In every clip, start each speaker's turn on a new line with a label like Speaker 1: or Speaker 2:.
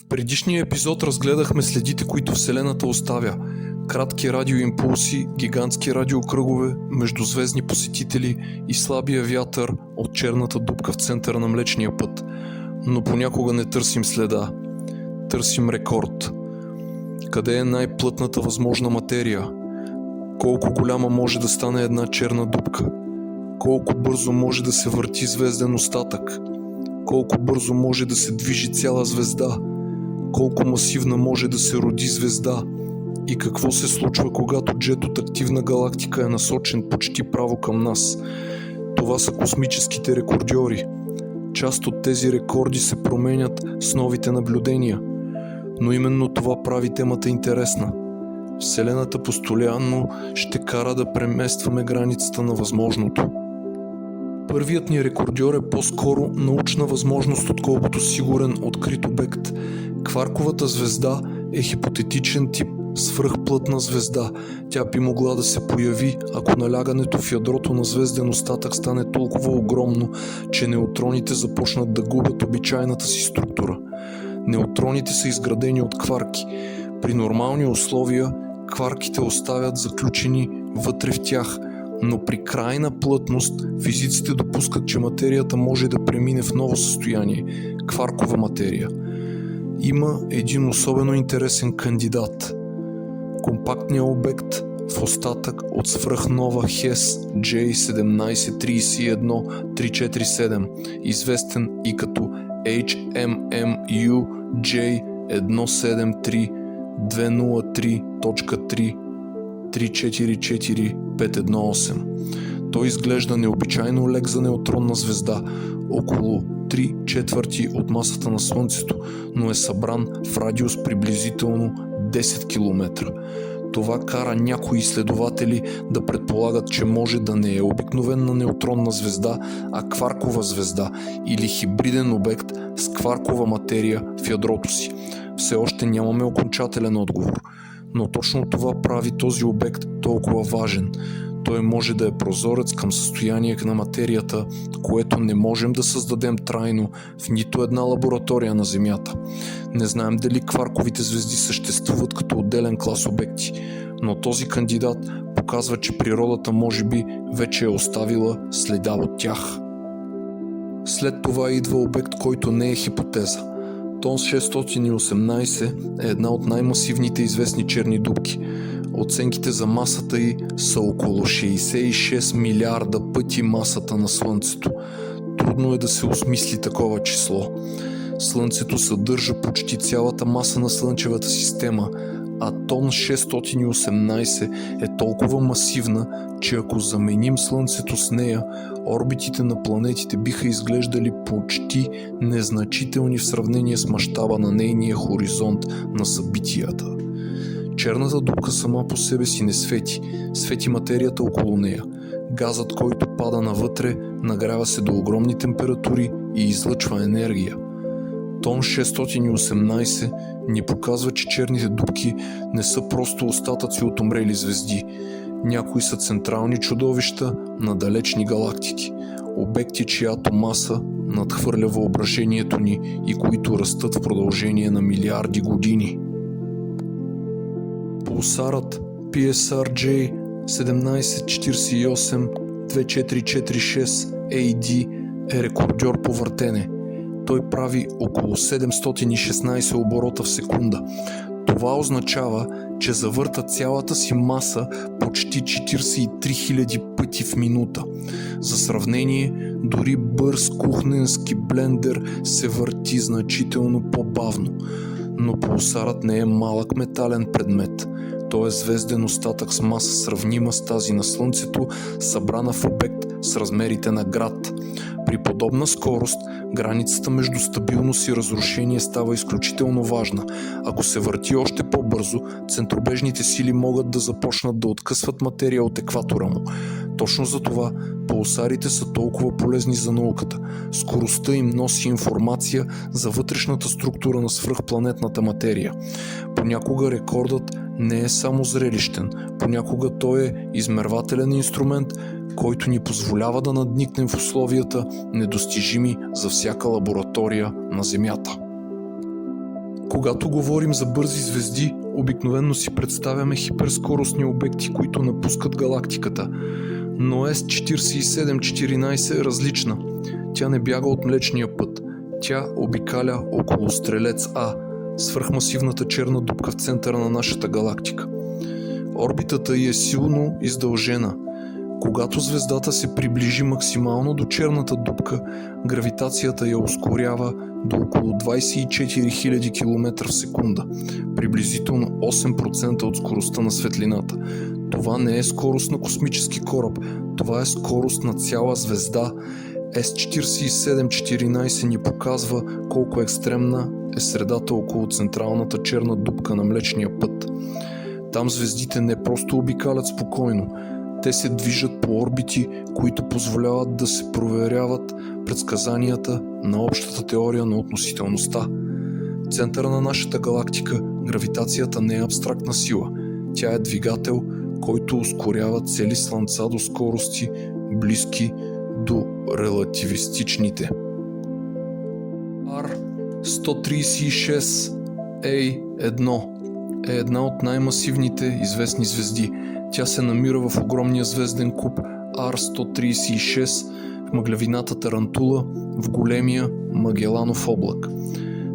Speaker 1: В предишния епизод разгледахме следите, които Вселената оставя. Кратки радиоимпулси, гигантски радиокръгове, междузвездни посетители и слабия вятър от черната дупка в центъра на Млечния път. Но понякога не търсим следа. Търсим рекорд. Къде е най-плътната възможна материя? Колко голяма може да стане една черна дупка? Колко бързо може да се върти звезден остатък? Колко бързо може да се движи цяла звезда? Колко масивна може да се роди звезда? И какво се случва, когато джет от активна галактика е насочен почти право към нас? Това са космическите рекордьори. Част от тези рекорди се променят с новите наблюдения. Но именно това прави темата интересна. Вселената постоянно ще кара да преместваме границата на възможното. Първият ни рекордьор е по-скоро научна възможност, отколкото сигурен открит обект. Кварковата звезда е хипотетичен тип свръхплътна звезда. Тя би могла да се появи, ако налягането в ядрото на звезден остатък стане толкова огромно, че неутроните започнат да губят обичайната си структура. Неутроните са изградени от кварки. При нормални условия кварките оставят заключени вътре в тях, но при крайна плътност физиците допускат, че материята може да премине в ново състояние – кваркова материя. Има един особено интересен кандидат. Компактният обект в остатък от свръхнова Хес J1731347, известен и като HMMU J173203.3445518. Той изглежда необичайно лек за неутронна звезда, около 3/4 от масата на Слънцето, но е събран в радиус приблизително 10 км. Това кара някои изследователи да предполагат, че може да не е обикновена неутронна звезда, а кваркова звезда или хибриден обект с кваркова материя в ядрото си. Все още нямаме окончателен отговор, но точно това прави този обект толкова важен. Той може да е прозорец към състояние на материята, което не можем да създадем трайно в нито една лаборатория на Земята. Не знаем дали кварковите звезди съществуват като отделен клас обекти, но този кандидат показва, че природата може би вече е оставила следа от тях. След това идва обект, който не е хипотеза. Тонс 618 е една от най-масивните известни черни дупки. Оценките за масата й са около 66 милиарда пъти масата на Слънцето. Трудно е да се осмисли такова число. Слънцето съдържа почти цялата маса на Слънчевата система, а Тон 618 е толкова масивна, че ако заменим Слънцето с нея, орбитите на планетите биха изглеждали почти незначителни в сравнение с мащаба на нейния хоризонт на събитията. Черната дупка сама по себе си не свети, свети материята около нея. Газът, който пада навътре, нагрява се до огромни температури и излъчва енергия. Тон 618 ни показва, че черните дупки не са просто остатъци от умрели звезди. Някои са централни чудовища на далечни галактики, обекти, чиято маса надхвърля въображението ни и които растат в продължение на милиарди години. Пулсарът PSR J17482446 AD е рекордьор по въртене. Той прави около 716 оборота в секунда. Това означава, че завърта цялата си маса почти 43 000 пъти в минута. За сравнение, дори бърз кухненски блендер се върти значително по-бавно. Но пулсарът не е малък метален предмет. Той е звезден остатък с маса сравнима с тази на Слънцето, събрана в обект с размерите на град. При подобна скорост, границата между стабилност и разрушение става изключително важна. Ако се върти още по-бързо, центробежните сили могат да започнат да откъсват материя от екватора му. Точно за това пулсарите са толкова полезни за науката. Скоростта им носи информация за вътрешната структура на свръхпланетната материя. Понякога рекордът не е само зрелищен, понякога той е измервателен инструмент, който ни позволява да надникнем в условията, недостижими за всяка лаборатория на Земята. Когато говорим за бързи звезди, обикновено си представяме хиперскоростни обекти, които напускат галактиката. Но С4714 е различна. Тя не бяга от Млечния път. Тя обикаля около Стрелец А, свръхмасивната черна дупка в центъра на нашата галактика. Орбитата й е силно издължена. Когато звездата се приближи максимално до черната дупка, гравитацията я ускорява до около 24 000 км в секунда, приблизително 8% от скоростта на светлината. Това не е скорост на космически кораб, това е скорост на цяла звезда. С4714 ни показва колко екстремна е средата около централната черна дупка на Млечния път. Там звездите не просто обикалят спокойно, те се движат по орбити, които позволяват да се проверяват предсказанията на общата теория на относителността. В центъра на нашата галактика гравитацията не е абстрактна сила. Тя е двигател, който ускорява цели слънца до скорости близки до релативистичните. R136A1 е една от най-масивните известни звезди. Тя се намира в огромния звезден куп R136 в мъглявината Тарантула в големия Магеланов облак.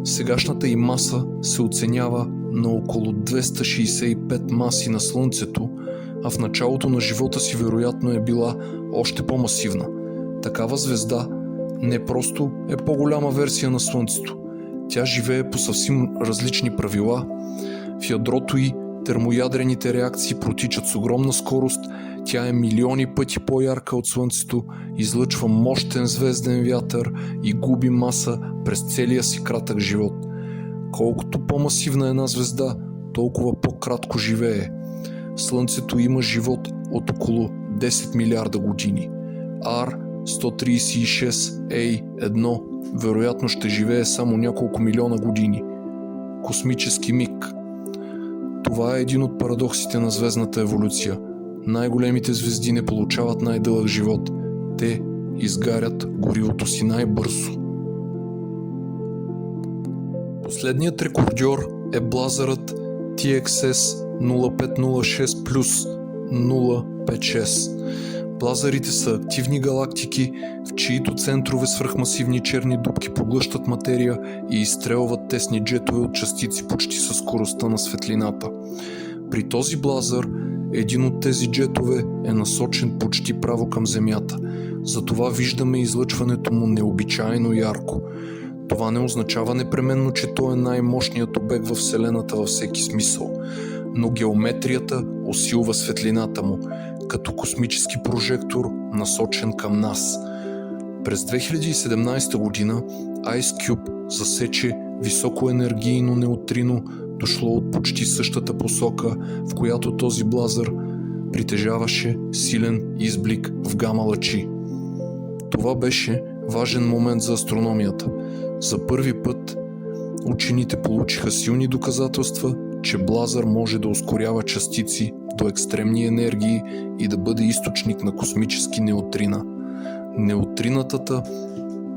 Speaker 1: Сегашната й маса се оценява на около 265 маси на Слънцето, а в началото на живота си вероятно е била още по-масивна. Такава звезда не просто е по-голяма версия на Слънцето. Тя живее по съвсем различни правила. В ядрото й термоядрените реакции протичат с огромна скорост, тя е милиони пъти по-ярка от Слънцето, излъчва мощен звезден вятър и губи маса през целия си кратък живот. Колкото по-масивна е една звезда, толкова по-кратко живее. Слънцето има живот от около 10 милиарда години. R136A1 вероятно ще живее само няколко милиона години. Космически миг. Това е един от парадоксите на звездната еволюция. Най-големите звезди не получават най-дълъг живот. Те изгарят горивото си най-бързо. Последният рекордьор е блазърът TXS 0506 плюс 056. Блазърите са активни галактики, в чието центрове свръхмасивни черни дупки поглъщат материя и изстрелват тесни джетове от частици почти със скоростта на светлината. При този блазър един от тези джетове е насочен почти право към Земята, затова виждаме излъчването му необичайно ярко. Това не означава непременно, че той е най-мощният обект във Вселената във всеки смисъл, но геометрията усилва светлината му, като космически прожектор, насочен към нас. През 2017 година IceCube засече високоенергийно неутрино, дошло от почти същата посока, в която този блазър притежаваше силен изблик в гама лъчи. Това беше важен момент за астрономията. За първи път учените получиха силни доказателства, че блазър може да ускорява частици до екстремни енергии и да бъде източник на космически неутрина. Неутринатата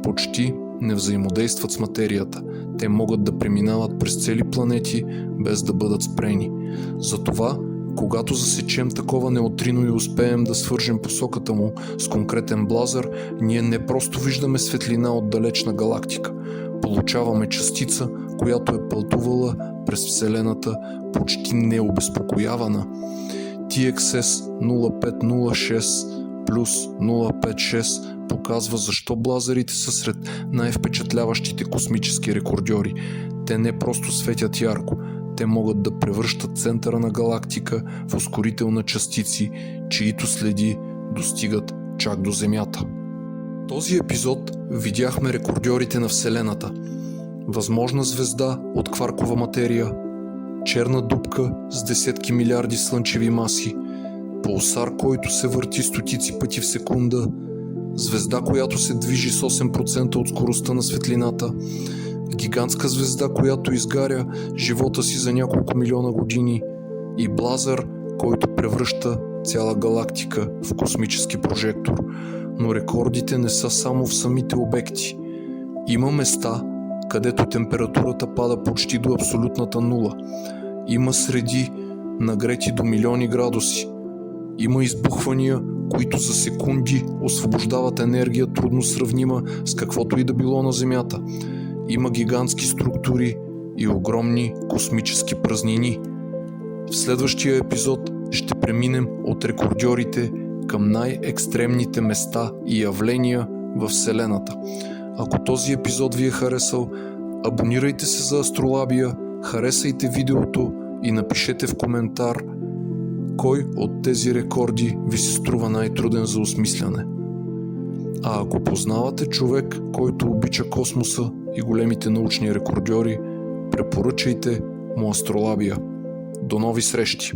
Speaker 1: почти не взаимодействат с материята. Те могат да преминават през цели планети, без да бъдат спрени. Затова, когато засечем такова неутрино и успеем да свържем посоката му с конкретен блазър, ние не просто виждаме светлина от далечна галактика. Получаваме частица, която е пътувала през Вселената почти необезпокоявана. TXS 0506 плюс 056 показва защо блазърите са сред най-впечатляващите космически рекордьори. Те не просто светят ярко, те могат да превръщат центъра на галактика в ускорител на частици, чието следи достигат чак до Земята. В този епизод видяхме рекордьорите на Вселената. Възможна звезда от кваркова материя, черна дупка с десетки милиарди слънчеви маси, пулсар, който се върти стотици пъти в секунда, звезда, която се движи с 8% от скоростта на светлината, гигантска звезда, която изгаря живота си за няколко милиона години и блазър, който превръща цяла галактика в космически прожектор. Но рекордите не са само в самите обекти. Има места, където температурата пада почти до абсолютната нула. Има среди нагрети до милиони градуси. Има избухвания, които за секунди освобождават енергия, трудно сравнима с каквото и да било на Земята. Има гигантски структури и огромни космически празнини. В следващия епизод ще преминем от рекордьорите към най-екстремните места и явления в Вселената. Ако този епизод ви е харесал, абонирайте се за Астролабия, харесайте видеото и напишете в коментар кой от тези рекорди ви се струва най-труден за осмисляне. А ако познавате човек, който обича космоса и големите научни рекордьори, препоръчайте му Астролабия. До нови срещи!